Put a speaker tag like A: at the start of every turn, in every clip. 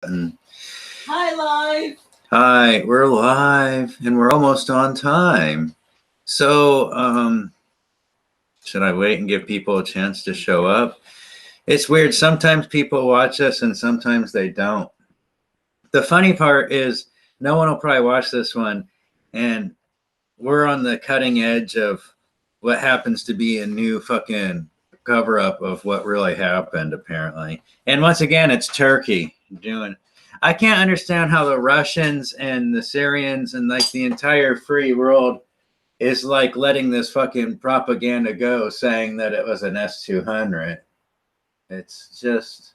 A: button.
B: Hi, live.
A: Hi, we're live and we're almost on time. So, should I wait and give people a chance to show up? It's weird. Sometimes people watch us and sometimes they don't. The funny part is no one will probably watch this one, and we're on the cutting edge of what happens to be a new fucking cover up of what really happened, apparently. And once again, it's Turkey doing. I can't understand how the Russians and the Syrians and like the entire free world is like letting this fucking propaganda go, saying that it was an S-200. It's just,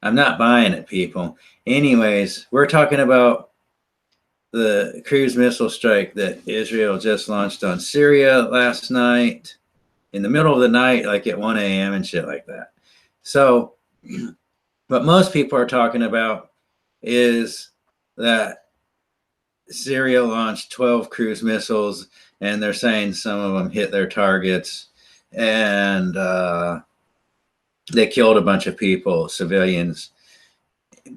A: I'm not buying it, people. Anyways, we're talking about the cruise missile strike that Israel just launched on Syria last night in the middle of the night, like at 1 a.m. and shit like that. So, what most people are talking about is that Syria launched 12 cruise missiles, and they're saying some of them hit their targets, and they killed a bunch of people, civilians.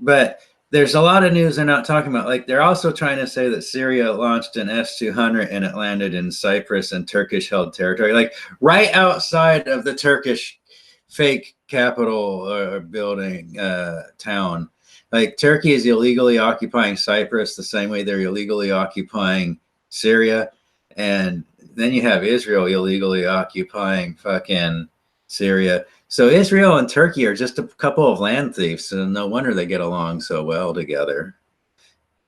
A: But there's a lot of news they're not talking about. Like, they're also trying to say that Syria launched an S-200 and it landed in Cyprus and Turkish held territory, like right outside of the Turkish fake capital or building town. Like, Turkey is illegally occupying Cyprus the same way they're illegally occupying Syria. And then you have Israel illegally occupying fucking Syria. So Israel and Turkey are just a couple of land thieves, and no wonder they get along so well together.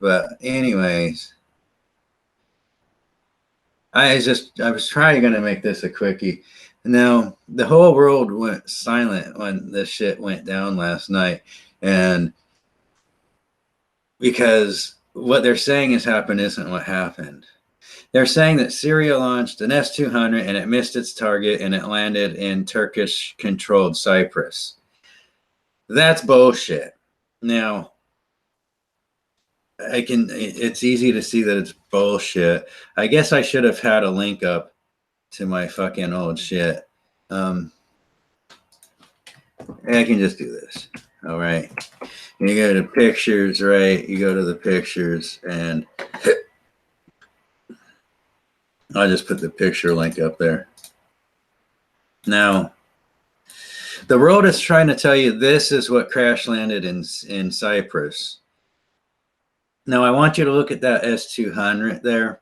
A: But anyways, I was trying to make this a quickie. Now, the whole world went silent when this shit went down last night, and because what they're saying has happened isn't what happened. They're saying that Syria launched an S-200 and it missed its target and it landed in Turkish-controlled Cyprus. That's bullshit. Now, it's easy to see that it's bullshit. I guess I should have had a link up to my fucking old shit. I can just do this. All right. You go to pictures, right? You go to the pictures, and I'll just put the picture link up there. Now, the world is trying to tell you this is what crash landed in Cyprus. Now, I want you to look at that S-200 there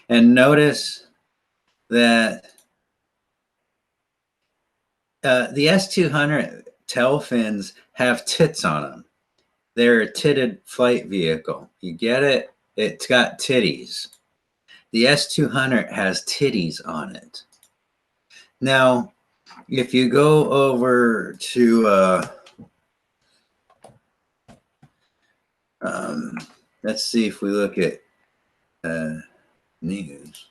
A: and notice that the S-200 tail fins have tits on them. They're a titted flight vehicle. You get it? It's got titties. The S-200 has titties on it. Now, if you go over to, let's see if we look at news.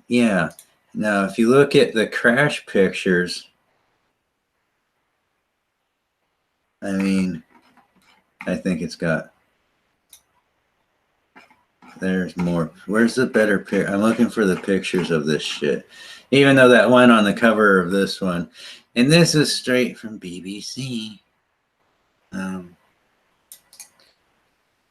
A: Yeah. Now, if you look at the crash pictures, I mean, I think it's got, there's more. Where's the better picture? I'm looking for the pictures of this shit. Even though that one on the cover of this one. And this is straight from BBC.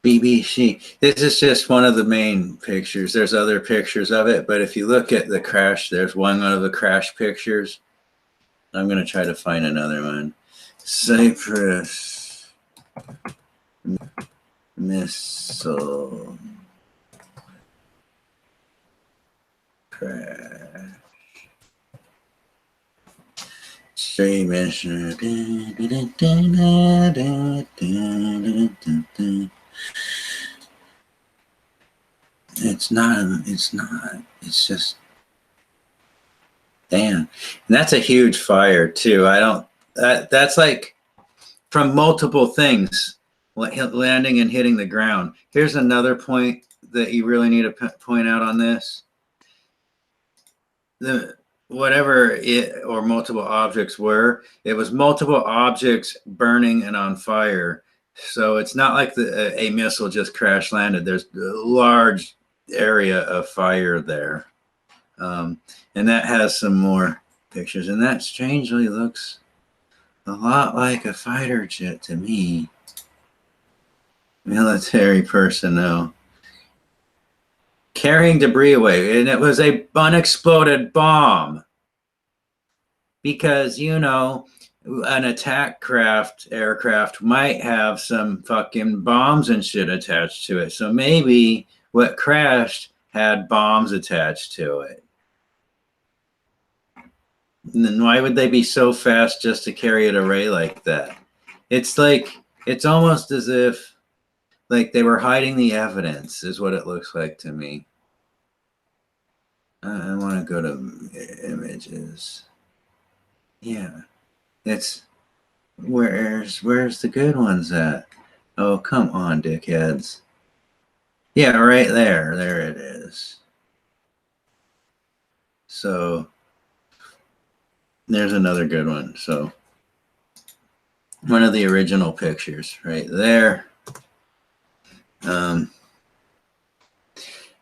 A: BBC. This is just one of the main pictures. There's other pictures of it. But if you look at the crash, there's one of the crash pictures. I'm going to try to find another one. Cyprus missile crash. Stream mission. It's not. It's just, damn. And that's a huge fire too. That's like from multiple things landing and hitting the ground. Here's another point that you really need to point out on this. Whatever it or multiple objects were, it was multiple objects burning and on fire. So it's not like a missile just crash landed. There's a large area of fire there. And that has some more pictures. And that strangely looks a lot like a fighter jet to me. Military personnel carrying debris away, and it was a unexploded bomb. Because, you know, an attack aircraft might have some fucking bombs and shit attached to it. So maybe what crashed had bombs attached to it. And then why would they be so fast just to carry it away like that? It's like, it's almost as if like they were hiding the evidence is what it looks like to me. I want to go to images. Yeah, it's where's the good ones at? Oh, come on, dickheads. Yeah, right there. There it is. So there's another good one. So one of the original pictures right there.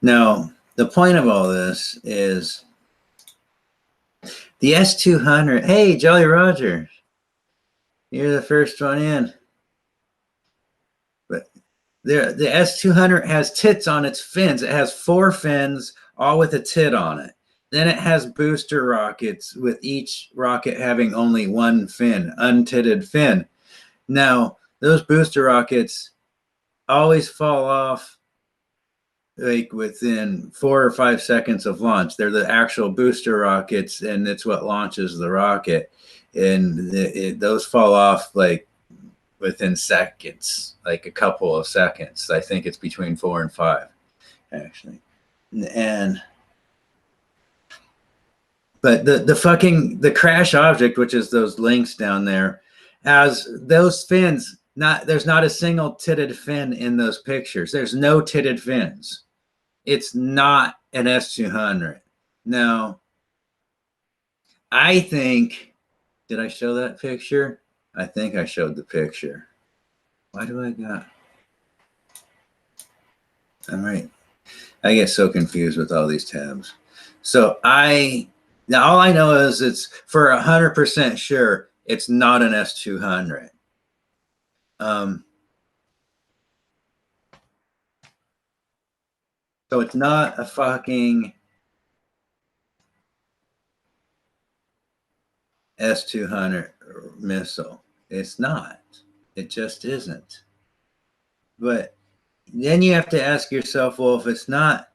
A: Now, the point of all this is the S-200. Hey, Jolly Roger, you're the first one in. But the S-200 has tits on its fins. It has 4 fins, all with a tit on it. Then it has booster rockets, with each rocket having only 1 fin, untitted fin. Now, those booster rockets always fall off like within 4 or 5 seconds of launch. They're the actual booster rockets, and it's what launches the rocket. And those fall off like within seconds, like a couple of seconds. I think it's between 4 and 5, actually. But the crash object, which is those links down there, has those fins. There's not a single titted fin in those pictures. There's no titted fins. It's not an S-200. Now, I think, did I show that picture? I think I showed the picture. Why do I got? All right. I get so confused with all these tabs. So now all I know is it's for 100% sure it's not an S-200. So it's not a fucking S-200 missile. It's not. It just isn't. But then you have to ask yourself, well, if it's not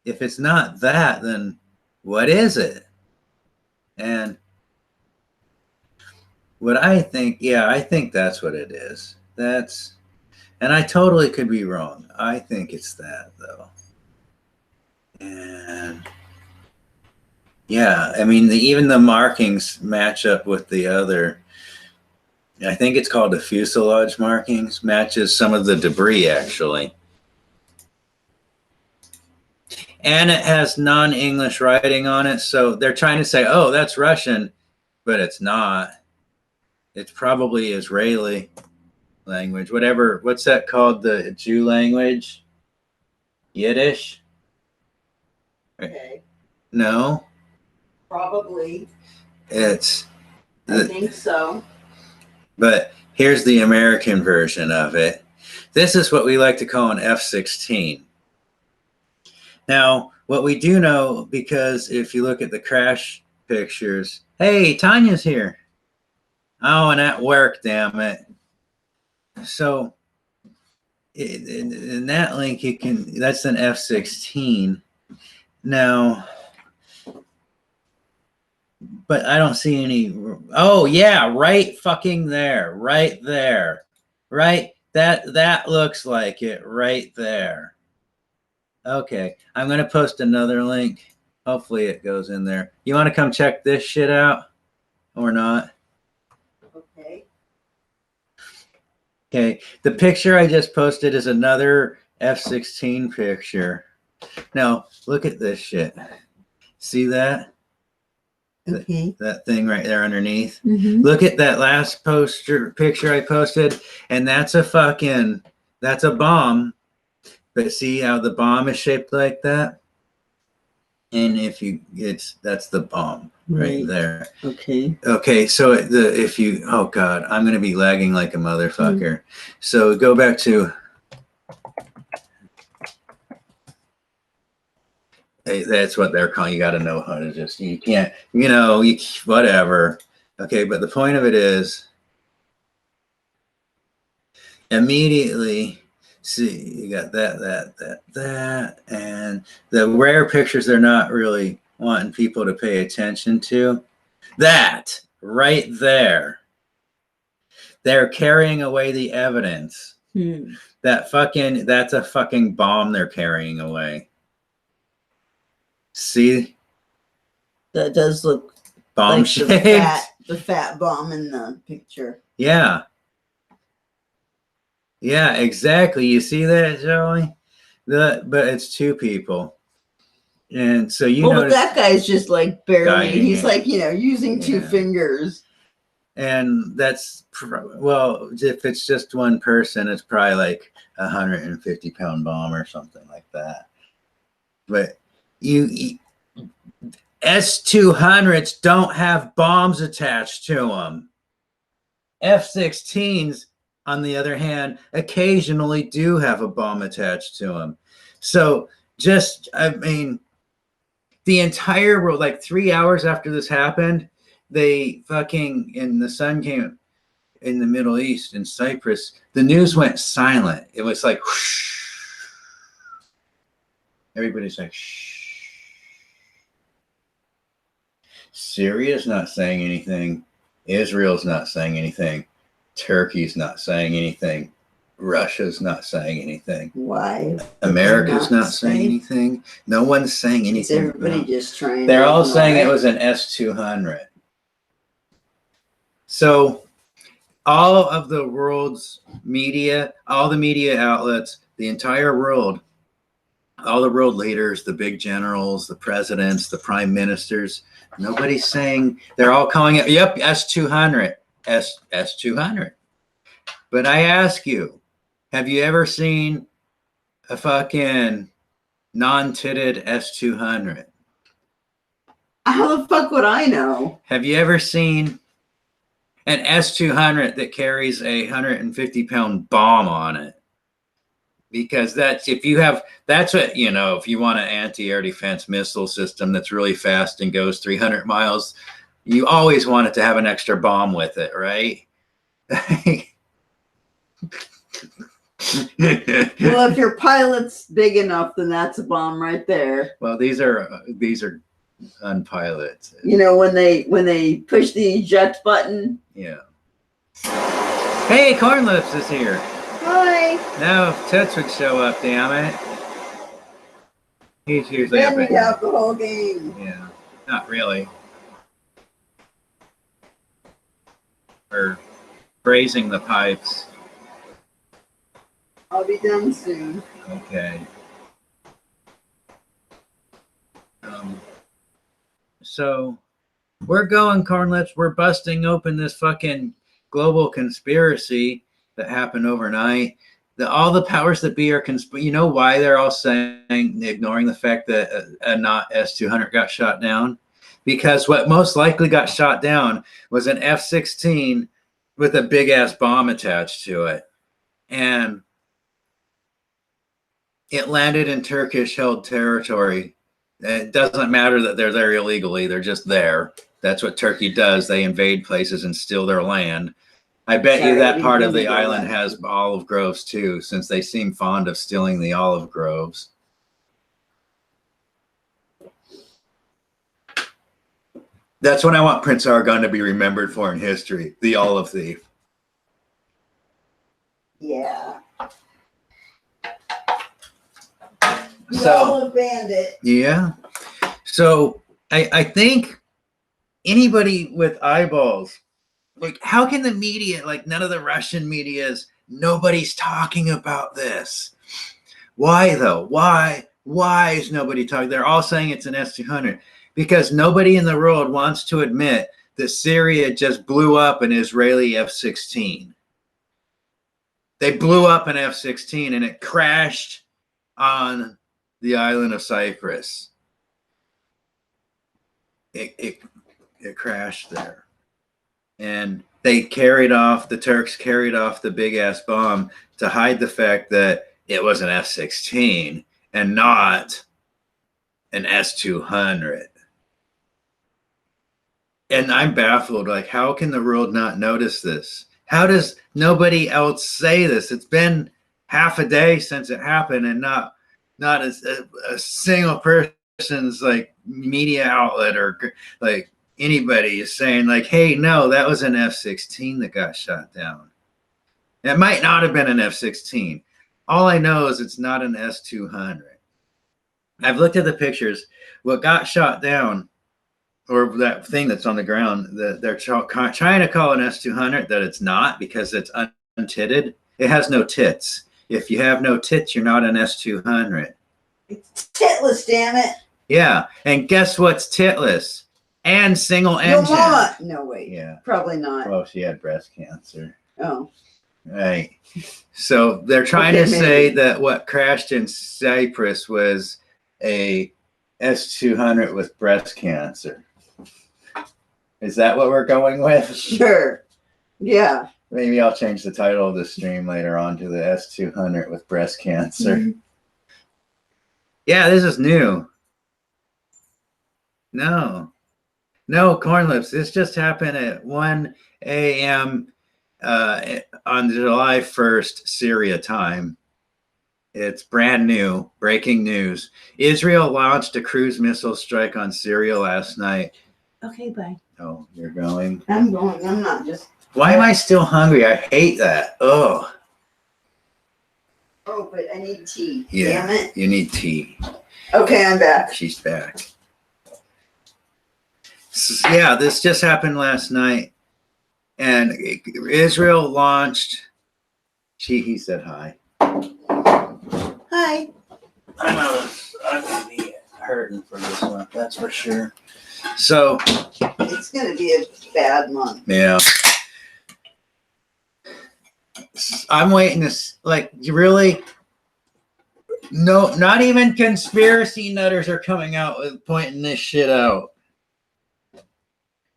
A: that, then what is it? And what I think, yeah, I think that's what it is. And I totally could be wrong. I think it's that, though. And yeah, I mean, even the markings match up with the other. I think it's called the fuselage markings, matches some of the debris, actually. And it has non-English writing on it, so they're trying to say, oh, that's Russian, but it's not. It's probably Israeli language, whatever. What's that called, the Jew language? Yiddish?
B: Okay.
A: No?
B: Probably.
A: I
B: think so.
A: But here's the American version of it. This is what we like to call an F-16. Now, what we do know, because if you look at the crash pictures, hey, Tanya's here. Oh, and at work, damn it. So in that link, that's an F-16. Now, but I don't see any. Oh yeah, right fucking there, right there, right. That looks like it right there. Okay, I'm gonna post another link. Hopefully it goes in there. You want to come check this shit out or not?
B: Okay.
A: Okay, the picture I just posted is another F-16 picture. Now look at this shit. See that?
B: Okay.
A: That thing right there underneath.
B: Mm-hmm.
A: Look at that last picture I posted, and that's a bomb. But see how the bomb is shaped like that? And if you, that's the bomb right there.
B: Okay.
A: Okay, so if you, oh God, I'm going to be lagging like a motherfucker. So go back to, that's what they're calling, you got to know how to just, you can't, whatever. Okay, but the point of it is, immediately, see, you got that, and the rare pictures they're not really wanting people to pay attention to, that right there. They're carrying away the evidence. That's a fucking bomb they're carrying away. See?
B: That does look
A: bomb
B: like
A: shaped.
B: the fat bomb in the picture.
A: Yeah. Yeah, exactly. You see that, Joey? But it's two people. And so
B: but that guy's just like barely, he's like, using two fingers.
A: And that's, well, if it's just one person, it's probably like 150-pound bomb or something like that. But S-200s don't have bombs attached to them. F-16s, on the other hand, occasionally do have a bomb attached to them. So the entire world, like 3 hours after this happened, and the sun came in the Middle East, in Cyprus, the news went silent. It was like, whoosh. Everybody's like, shh. Syria's not saying anything. Israel's not saying anything. Turkey's not saying anything. Russia's not saying anything.
B: Why?
A: America's not saying anything. No one's saying anything.
B: Everybody just trying.
A: They're all saying it was an S-200. So all of the world's media, all the media outlets, the entire world, all the world leaders, the big generals, the presidents, the prime ministers, nobody's saying, they're all calling it, yep, S-200, S-200. But I ask you, have you ever seen a fucking non-titted S-200?
B: How the fuck would I know? Have
A: you ever seen an S-200 that carries a 150-pound bomb on it? Because if you want an anti-air defense missile system that's really fast and goes 300 miles, you always want it to have an extra bomb with it, right?
B: Well, if your pilot's big enough, then that's a bomb right there.
A: Well, these are unpilots.
B: When they push the eject button.
A: Yeah. Hey, Corn Lips is here.
B: Hi.
A: Now, if Toots would show up, damn it. He's usually
B: up. Then we have the whole game.
A: Yeah, not really. Or brazing the pipes.
B: I'll be done soon.
A: Okay. So we're going, Corn Lips. We're busting open this fucking global conspiracy that happened overnight. All the powers that be are you know why they're all ignoring the fact that a not S-200 got shot down? Because what most likely got shot down was an F-16 with a big ass bomb attached to it. And it landed in Turkish held territory. It doesn't matter that they're there illegally. They're just there. That's what Turkey does. They invade places and steal their land. I bet you that part of the island has olive groves too, since they seem fond of stealing the olive groves. That's what I want Prince Argon to be remembered for in history, the olive thief.
B: Yeah.
A: So,
B: olive bandit.
A: Yeah. So I think anybody with eyeballs, like, how can the media, like none of the Russian medias, nobody's talking about this? Why though? Why is nobody talking? They're all saying it's an S-200 because nobody in the world wants to admit that Syria just blew up an Israeli F-16. They blew up an F-16 and it crashed on the island of Cyprus. it crashed there. And they carried off, the Turks carried off the big ass bomb to hide the fact that it was an F-16 and not an S-200. And I'm baffled. Like, how can the world not notice this? How does nobody else say this? It's been half a day since it happened, and not a single person's like media outlet or like anybody is saying like, hey, no, that was an F-16 that got shot down. It might not have been an F-16. All I know is it's not an S-200. I've looked at the pictures. What got shot down, or that thing that's on the ground, that they're trying to call an S-200, that it's not, because it's untitted. It has no tits. If you have no tits, you're not an S-200.
B: It's titless, damn it.
A: Yeah, and guess what's titless? And single engine.
B: Your mama. No, wait.
A: Yeah.
B: Probably not.
A: Well, she had breast cancer.
B: Oh.
A: Right. So they're trying to say that what crashed in Cyprus was a S-200 with breast cancer. Is that what we're going with?
B: Sure. Yeah.
A: Maybe I'll change the title of the stream later on to the S-200 with breast cancer. Mm-hmm. Yeah, this is new. No, Corn Lips. This just happened at 1 a.m. On July 1st, Syria time. It's brand new, breaking news. Israel launched a cruise missile strike on Syria last night.
B: Okay, bye.
A: Oh, you're going?
B: I'm going. I'm not just...
A: Why am I still hungry? I hate that. Oh.
B: Oh, but I need tea.
A: Yeah,
B: damn it.
A: You need tea.
B: Okay, I'm back.
A: She's back. So, yeah, this just happened last night. And Israel launched... He said hi.
B: Hi.
A: I'm gonna be hurting for this one, that's for sure. So
B: it's gonna be a bad month.
A: Yeah. I'm waiting to like really. No, not even conspiracy nutters are coming out with pointing this shit out.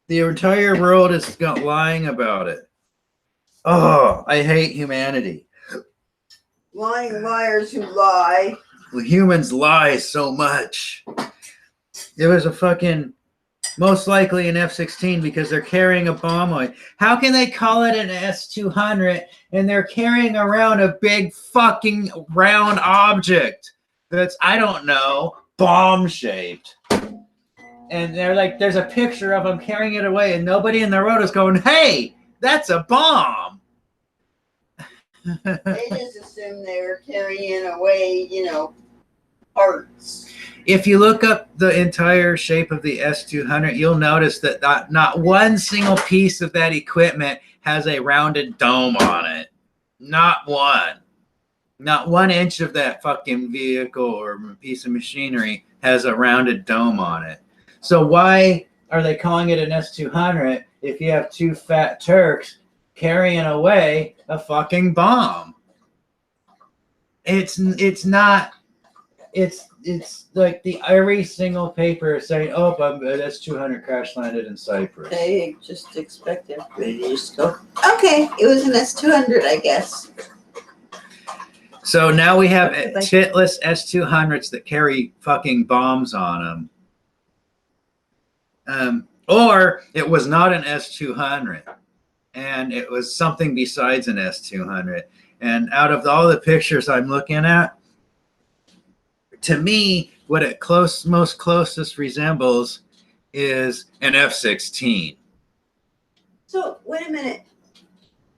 A: The entire world is lying about it. Oh, I hate humanity.
B: Lying liars who lie.
A: Well, humans lie so much. It was a fucking, most likely an F-16 because they're carrying a bomb away. How can they call it an S-200 and they're carrying around a big fucking round object that's, I don't know, bomb-shaped? And they're like, there's a picture of them carrying it away and nobody in the road is going, hey, that's a bomb.
B: They just assume they're carrying away, parts.
A: If you look up the entire shape of the S-200, you'll notice that not one single piece of that equipment has a rounded dome on it. Not one. Not 1 inch of that fucking vehicle or piece of machinery has a rounded dome on it. So why are they calling it an S-200 if you have two fat Turks carrying away a fucking bomb? It's like every single paper is saying, oh, an S-200 crash landed in Cyprus.
B: They just expect everybody to just go, okay, it was an S-200, I guess.
A: So now we have titless S-200s that carry fucking bombs on them. Or it was not an S-200. And it was something besides an S-200. And out of all the pictures I'm looking at, to me, what it most closest resembles is an F-16.
B: So, wait a minute.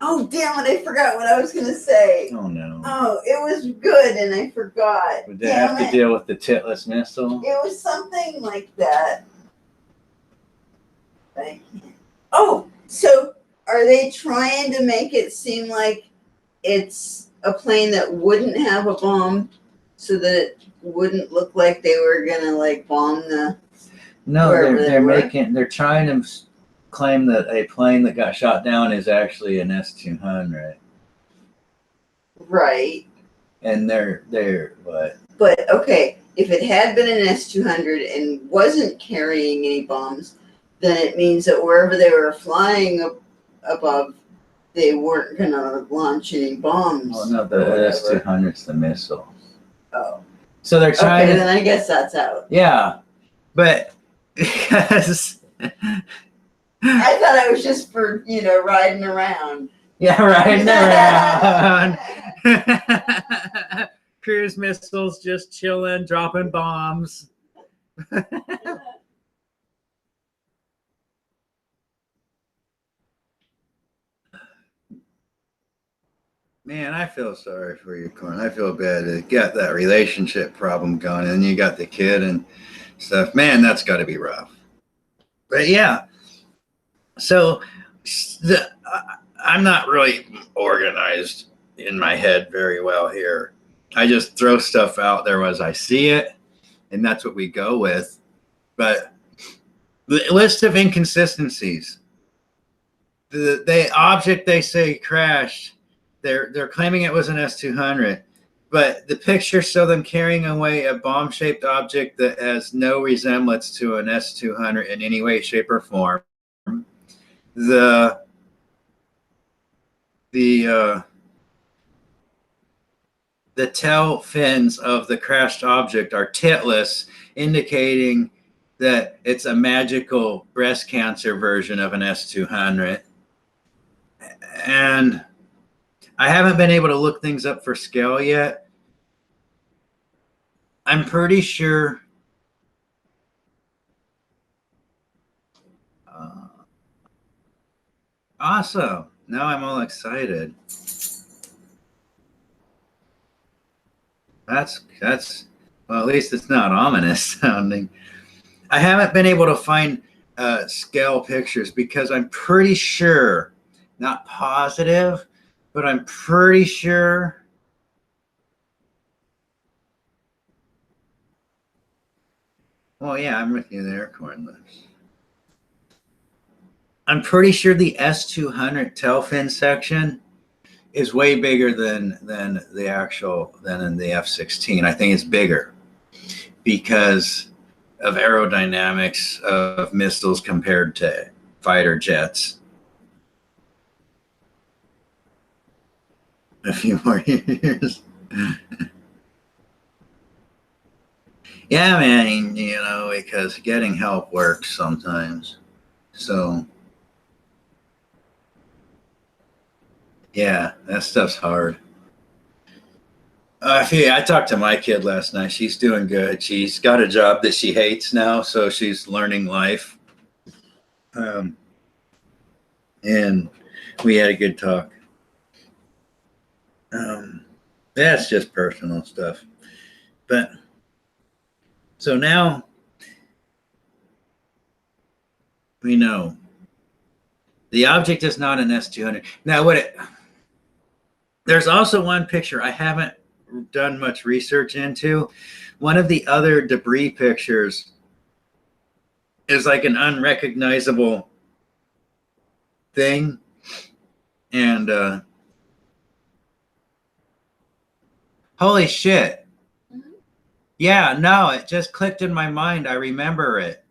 B: Oh, damn it, I forgot what I was going to say.
A: Oh, no.
B: Oh, it was good, and I forgot.
A: Would they have to deal with the titless missile?
B: It was something like that. Oh, so are they trying to make it seem like it's a plane that wouldn't have a bomb so that it wouldn't look like they were gonna like bomb the?
A: No, they're trying to claim that a plane that got shot down is actually an S-200.
B: Right.
A: And they're what?
B: But okay, if it had been an S-200 and wasn't carrying any bombs, then it means that wherever they were flying above, they weren't going to launch any bombs.
A: Well, no, the S-200's the missile.
B: Oh.
A: So they're trying
B: Okay,
A: to...
B: then I guess that's out.
A: Yeah, but because...
B: I thought it was just for, riding around.
A: Yeah, riding around. Cruise missiles just chilling, dropping bombs. Man, I feel sorry for you, Corn. I feel bad. You got that relationship problem going, and you got the kid and stuff. Man, that's got to be rough. But yeah, so I'm not really organized in my head very well here. I just throw stuff out there as I see it, and that's what we go with. But the list of inconsistencies. The object they say crashed, they're claiming it was an S-200, but the pictures show them carrying away a bomb-shaped object that has no resemblance to an S-200 in any way, shape, or form. The tail fins of the crashed object are titless, indicating that it's a magical breast cancer version of an S-200. And I haven't been able to look things up for scale yet. I'm pretty sure awesome. Now I'm all excited. That's well, at least it's not ominous sounding. I haven't been able to find scale pictures because I'm pretty sure, not positive, but I'm pretty sure well, yeah, I'm with you there, Corn Lips. I'm pretty sure the S-200 tail fin section is way bigger than in the F-16. I think it's bigger because of aerodynamics of missiles compared to fighter jets. A few more years. Yeah, man, because getting help works sometimes. So, yeah, that stuff's hard. I talked to my kid last night. She's doing good. She's got a job that she hates now, so she's learning life. And we had a good talk. That's just personal stuff. But so now we know the object is not an S-200. Now, there's also one picture I haven't done much research into. One of the other debris pictures is like an unrecognizable thing. And holy shit. Mm-hmm. Yeah, no, it just clicked in my mind. I remember it.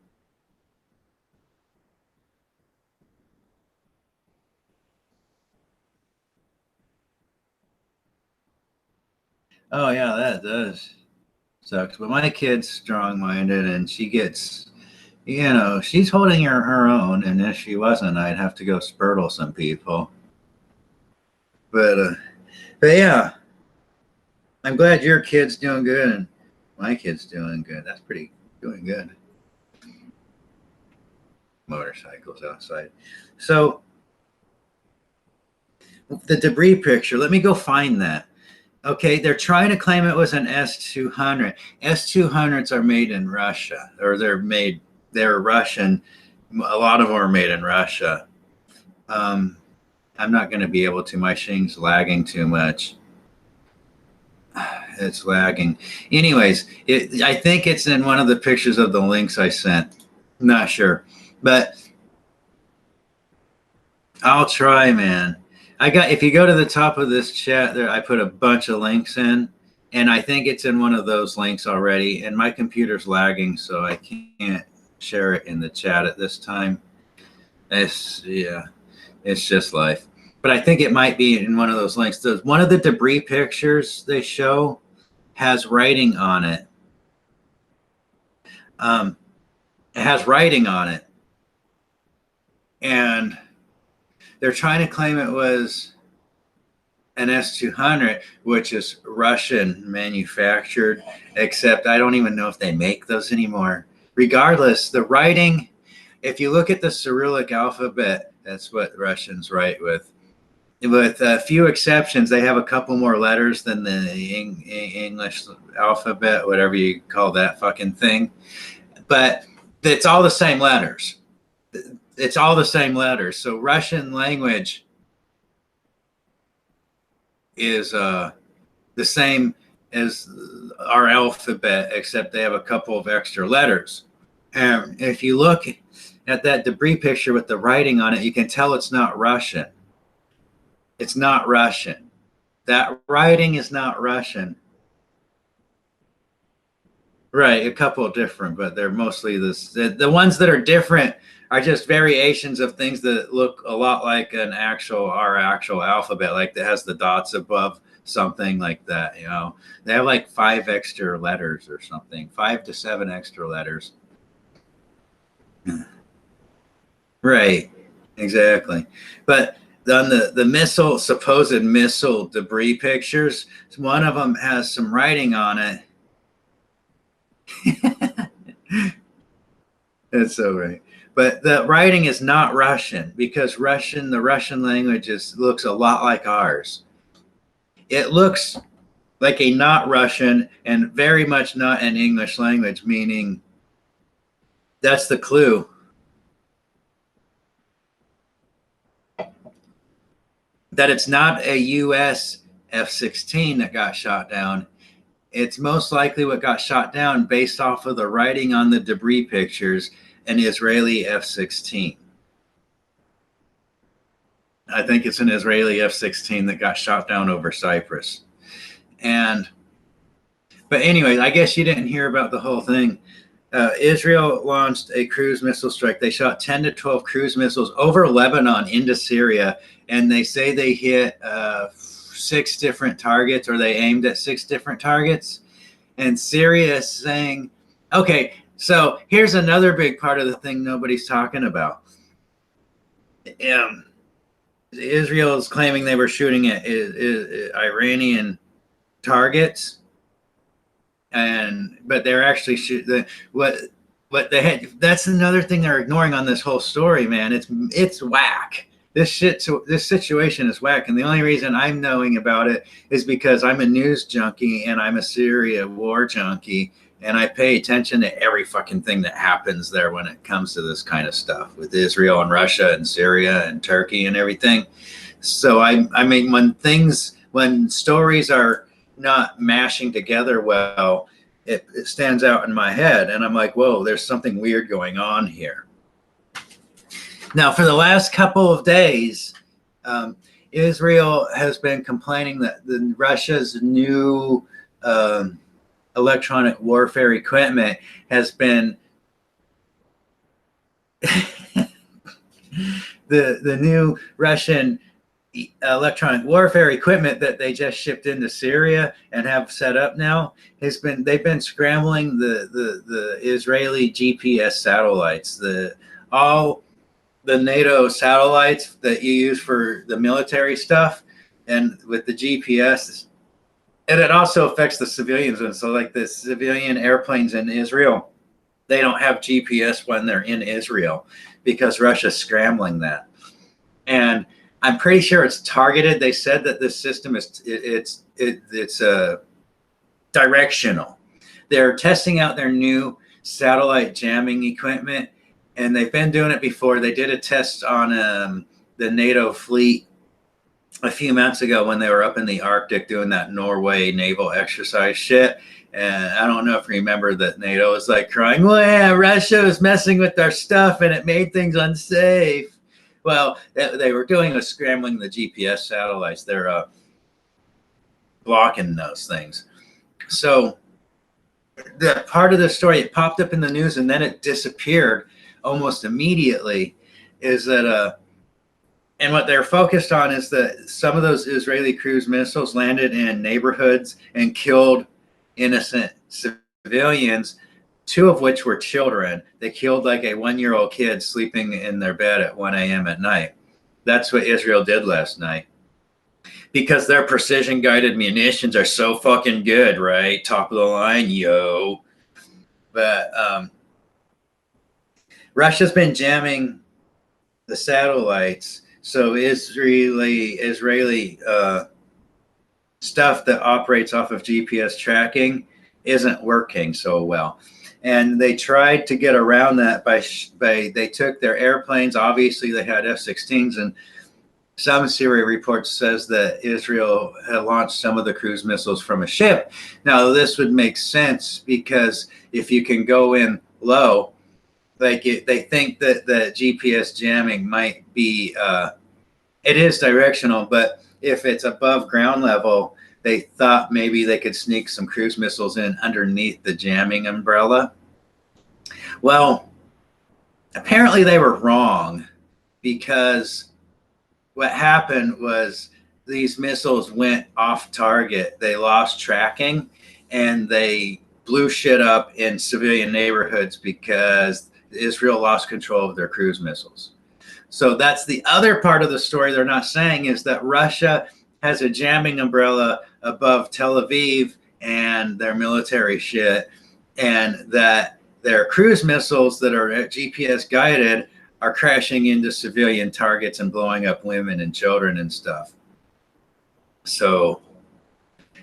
A: Oh yeah, that does sucks. But my kid's strong-minded, and she gets, she's holding her own. And if she wasn't, I'd have to go spurtle some people. But yeah, I'm glad your kid's doing good, and my kid's doing good. That's doing good. Motorcycles outside. So the debris picture. Let me go find that. Okay, they're trying to claim it was an S-200. S-200s are made in Russia, or they're Russian. A lot of them are made in Russia. I'm not going to be able to. My Shing's lagging too much. It's lagging. Anyways, I think it's in one of the pictures of the links I sent. Not sure, but I'll try, man. If you go to the top of this chat there, I put a bunch of links in. And I think it's in one of those links already. And my computer's lagging, so I can't share it in the chat at this time. It's just life. But I think it might be in one of those links. One of the debris pictures they show has writing on it. It has writing on it. And they're trying to claim it was an S-200, which is Russian manufactured, except I don't even know if they make those anymore. Regardless, the writing, if you look at the Cyrillic alphabet, that's what Russians write with. With a few exceptions, they have a couple more letters than the English alphabet, whatever you call that fucking thing. But it's all the same letters. It's all the same letters. So Russian language is the same as our alphabet, except they have a couple of extra letters. And if you look at that debris picture with the writing on it, you can tell it's not Russian. It's not Russian. That writing is not Russian. Right, a couple of different, but they're mostly this. The ones that are different are just variations of things that look a lot like our actual alphabet, like that has the dots above something like that. You know, they have like 5 extra letters or something, 5 to 7 extra letters. Right, exactly. But on the supposed missile debris pictures, one of them has some writing on it. That's so right. But the writing is not Russian, because the Russian language looks a lot like ours. It looks like a not Russian and very much not an English language, meaning that's the clue. That it's not a US F-16 that got shot down. It's most likely what got shot down, based off of the writing on the debris pictures, an Israeli F-16. I think it's an Israeli F-16 that got shot down over Cyprus. But anyway, I guess you didn't hear about the whole thing. Israel launched a cruise missile strike. They shot 10 to 12 cruise missiles over Lebanon into Syria, and they say they hit 6 different targets, or they aimed at 6 different targets. And Syria is saying, okay, so here's another big part of the thing nobody's talking about. Israel is claiming they were shooting at Iranian targets, but they're actually shooting what they had. That's another thing they're ignoring on this whole story, man. It's whack. This situation is whack, and the only reason I'm knowing about it is because I'm a news junkie and I'm a Syria war junkie, and I pay attention to every fucking thing that happens there when it comes to this kind of stuff with Israel and Russia and Syria and Turkey and everything. So I mean, when stories are not mashing together well, it stands out in my head, and I'm like, whoa, there's something weird going on here. Now, for the last couple of days, Israel has been complaining that Russia's new electronic warfare equipment has been the new Russian electronic warfare equipment that they just shipped into Syria and have set up now they've been scrambling the Israeli GPS satellites, all the NATO satellites that you use for the military stuff, and with the GPS, and it also affects the civilians. And so, like the civilian airplanes in Israel, they don't have GPS when they're in Israel because Russia's scrambling that. And I'm pretty sure it's targeted. They said that this system is it's directional. They're testing out their new satellite jamming equipment, and they've been doing it before. They did a test on the NATO fleet a few months ago when they were up in the Arctic doing that Norway naval exercise shit. And I don't know if you remember that NATO was like crying, well, yeah, Russia was messing with our stuff and it made things unsafe. Well, they were scrambling the GPS satellites. They're blocking those things. So the part of the story, it popped up in the news and then it disappeared almost immediately, is that and what they're focused on is that some of those Israeli cruise missiles landed in neighborhoods and killed innocent civilians, two of which were children. They killed like a 1-year-old kid sleeping in their bed at 1 a.m. at night. That's what Israel did last night. Because their precision guided munitions are so fucking good, right? Top of the line, yo. But Russia's been jamming the satellites, so Israeli stuff that operates off of GPS tracking isn't working so well. And they tried to get around that by they took their airplanes. Obviously, they had F-16s, and some Syria reports says that Israel had launched some of the cruise missiles from a ship. Now, this would make sense because if you can go in low, like they think that the GPS jamming might be, it is directional, but if it's above ground level, they thought maybe they could sneak some cruise missiles in underneath the jamming umbrella. Well, apparently they were wrong, because what happened was these missiles went off target. They lost tracking and they blew shit up in civilian neighborhoods because Israel lost control of their cruise missiles. So that's the other part of the story they're not saying, is that Russia has a jamming umbrella above Tel Aviv and their military shit, and that their cruise missiles that are GPS guided are crashing into civilian targets and blowing up women and children and stuff. So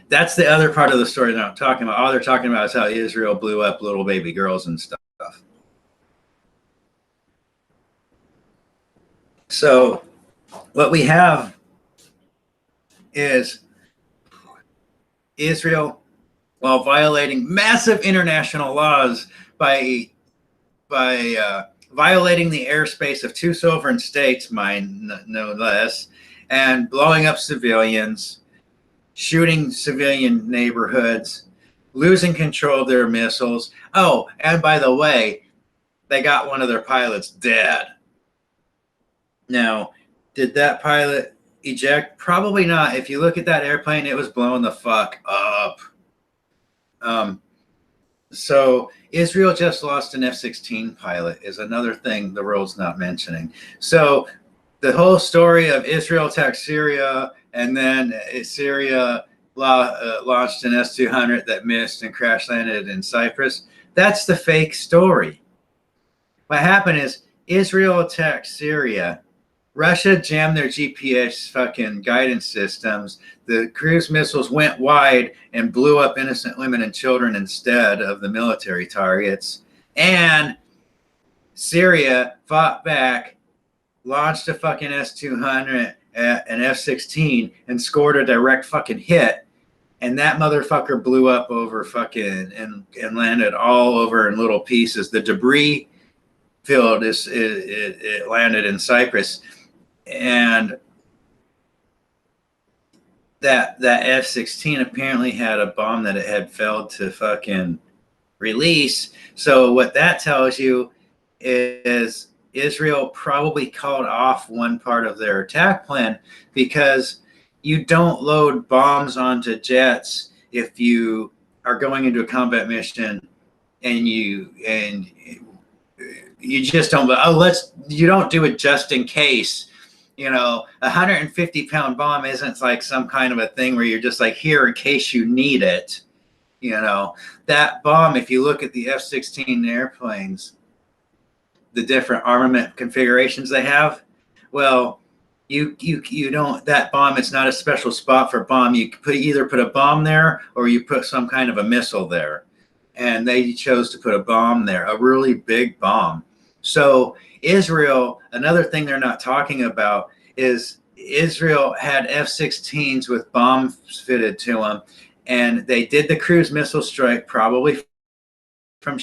A: that's the other part of the story they're not talking about. All they're talking about is how Israel blew up little baby girls and stuff. So what we have is Israel, while violating massive international laws by violating the airspace of two sovereign states, mine no less, and blowing up civilians, shooting civilian neighborhoods, losing control of their missiles. Oh, and by the way, they got one of their pilots dead. Now, did that pilot eject? Probably not. If you look at that airplane, it was blown the fuck up. So Israel just lost an F-16 pilot is another thing the world's not mentioning. So the whole story of Israel attacked Syria, and then Syria launched an S-200 that missed and crash landed in Cyprus. That's the fake story. What happened is Israel attacked Syria. Russia jammed their GPS fucking guidance systems. The cruise missiles went wide and blew up innocent women and children instead of the military targets. And Syria fought back, launched a fucking S-200, an F-16, and scored a direct fucking hit. And that motherfucker blew up over fucking and landed all over in little pieces. The debris field it landed in Cyprus. And that F-16 apparently had a bomb that it had failed to fucking release. So what that tells you is Israel probably called off one part of their attack plan, because you don't load bombs onto jets if you are going into a combat mission and you just don't, you don't do it just in case. You know, 150-pound bomb isn't like some kind of a thing where you're just like, here in case you need it. You know, that bomb, if you look at the F-16 airplanes, the different armament configurations they have, well, you don't, that bomb, it's not a special spot for bomb. You either put a bomb there or you put some kind of a missile there. And they chose to put a bomb there, a really big bomb. So Israel, another thing they're not talking about is Israel had F-16s with bombs fitted to them, and they did the cruise missile strike probably from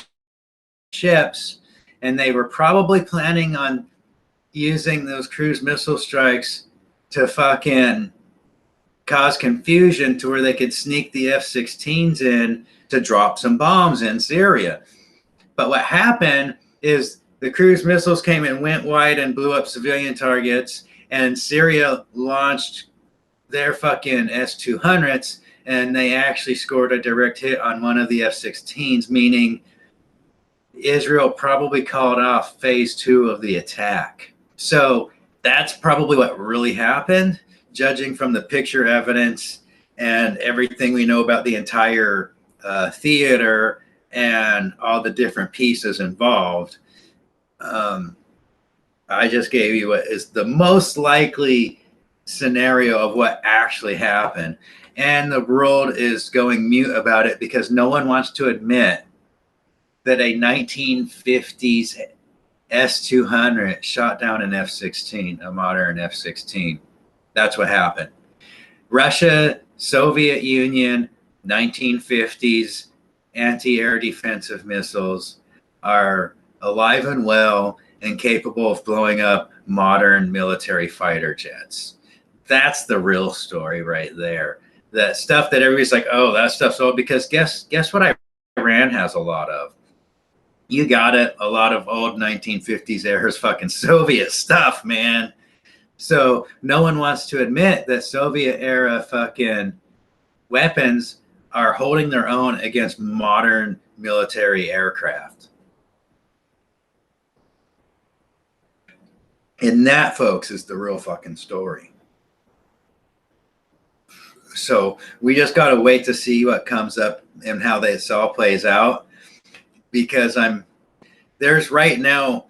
A: ships, and they were probably planning on using those cruise missile strikes to fucking cause confusion to where they could sneak the F-16s in to drop some bombs in Syria. But what happened is the cruise missiles came and went wide and blew up civilian targets, and Syria launched their fucking S-200s, and they actually scored a direct hit on one of the F-16s, meaning Israel probably called off phase 2 of the attack. So that's probably what really happened, judging from the picture evidence and everything we know about the entire theater and all the different pieces involved. I just gave you what is the most likely scenario of what actually happened. And the world is going mute about it because no one wants to admit that a 1950s S-200 shot down an F-16, a modern F-16. That's what happened. Russia, Soviet Union, 1950s anti-air defensive missiles are alive and well and capable of blowing up modern military fighter jets. That's the real story right there. That stuff that everybody's like, oh, that stuff's old, because guess what Iran has a lot of? You got it, a lot of old 1950s era fucking Soviet stuff, man. So no one wants to admit that Soviet era fucking weapons are holding their own against modern military aircraft. And that, folks, is the real fucking story. So we just got to wait to see what comes up and how this all plays out, because there's right now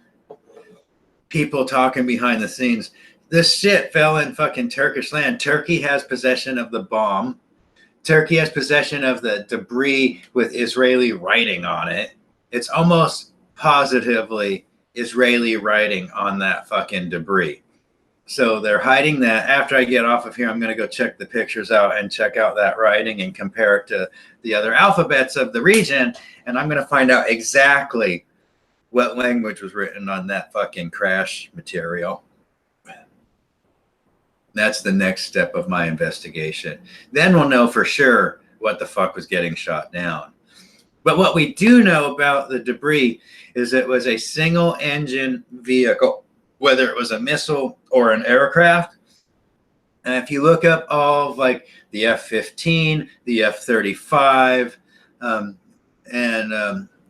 A: people talking behind the scenes. This shit fell in fucking Turkish land. Turkey has possession of the bomb. Turkey has possession of the debris with Israeli writing on it. It's almost positively Israeli writing on that fucking debris. So they're hiding that. After I get off of here, I'm going to go check the pictures out and check out that writing and compare it to the other alphabets of the region. And I'm going to find out exactly what language was written on that fucking crash material. That's the next step of my investigation. Then we'll know for sure what the fuck was getting shot down. But what we do know about the debris is it was a single engine vehicle, whether it was a missile or an aircraft. And if you look up all of like the F-15, the F-35, I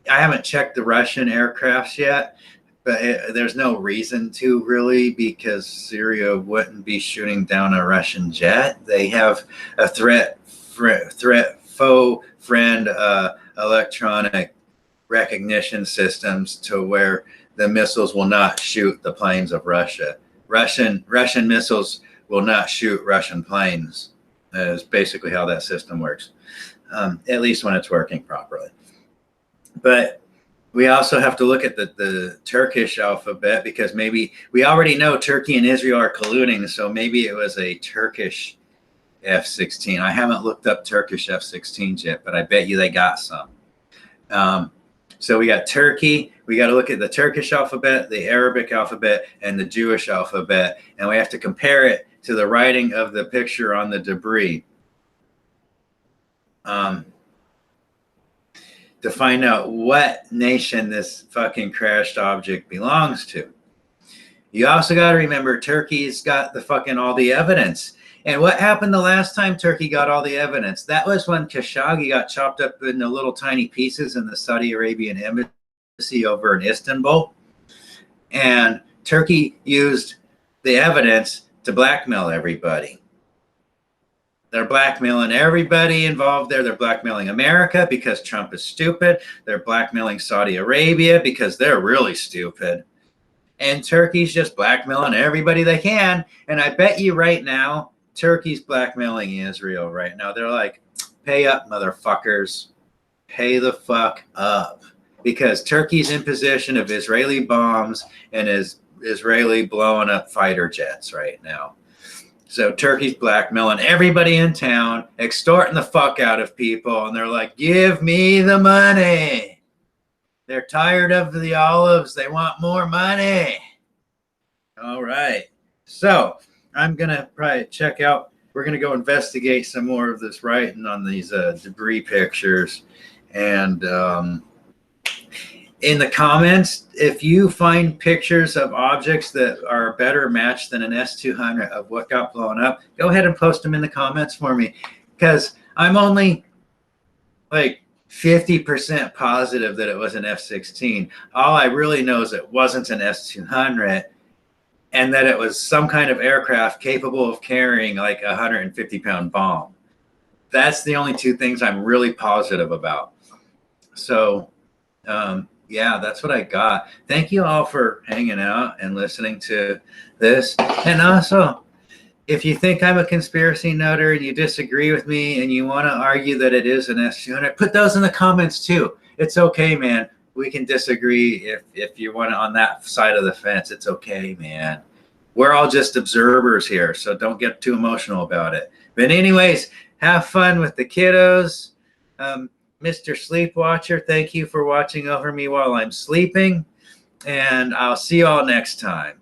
A: haven't checked the Russian aircrafts yet, but there's no reason to really, because Syria wouldn't be shooting down a Russian jet. They have a threat, foe, friend, electronic recognition systems to where the missiles will not shoot the planes of Russia. Russian missiles will not shoot Russian planes. Is basically how that system works, at least when it's working properly. But we also have to look at the Turkish alphabet, because maybe we already know Turkey and Israel are colluding, so maybe it was a Turkish F-16. I haven't looked up Turkish F-16s yet, but I bet you they got some. So we got Turkey. We got to look at the Turkish alphabet, the Arabic alphabet, and the Jewish alphabet, and we have to compare it to the writing of the picture on the debris. To find out what nation this fucking crashed object belongs to. You also got to remember Turkey's got the fucking all the evidence. And what happened the last time Turkey got all the evidence? That was when Khashoggi got chopped up into little tiny pieces in the Saudi Arabian embassy over in Istanbul. And Turkey used the evidence to blackmail everybody. They're blackmailing everybody involved there. They're blackmailing America because Trump is stupid. They're blackmailing Saudi Arabia because they're really stupid. And Turkey's just blackmailing everybody they can. And I bet you right now, Turkey's blackmailing Israel right now. They're like, pay up, motherfuckers. Pay the fuck up. Because Turkey's in possession of Israeli bombs and is Israeli blowing up fighter jets right now. So Turkey's blackmailing everybody in town, extorting the fuck out of people, and they're like, give me the money. They're tired of the olives. They want more money. All right. So I'm going to probably check out we're going to go investigate some more of this writing on these debris pictures. And in the comments, if you find pictures of objects that are a better match than an S-200 of what got blown up, go ahead and post them in the comments for me, because I'm only like 50% positive that it was an F-16. All I really know is it wasn't an S-200, and that it was some kind of aircraft capable of carrying like a 150-pound bomb. That's the only two things I'm really positive about. So, yeah, that's what I got. Thank you all for hanging out and listening to this. And also, if you think I'm a conspiracy nutter and you disagree with me and you want to argue that it is an S-200, put those in the comments too. It's okay, man. We can disagree if you want to on that side of the fence. It's okay, man. We're all just observers here, so don't get too emotional about it. But anyways, have fun with the kiddos. Mr. Sleepwatcher, thank you for watching over me while I'm sleeping, and I'll see you all next time.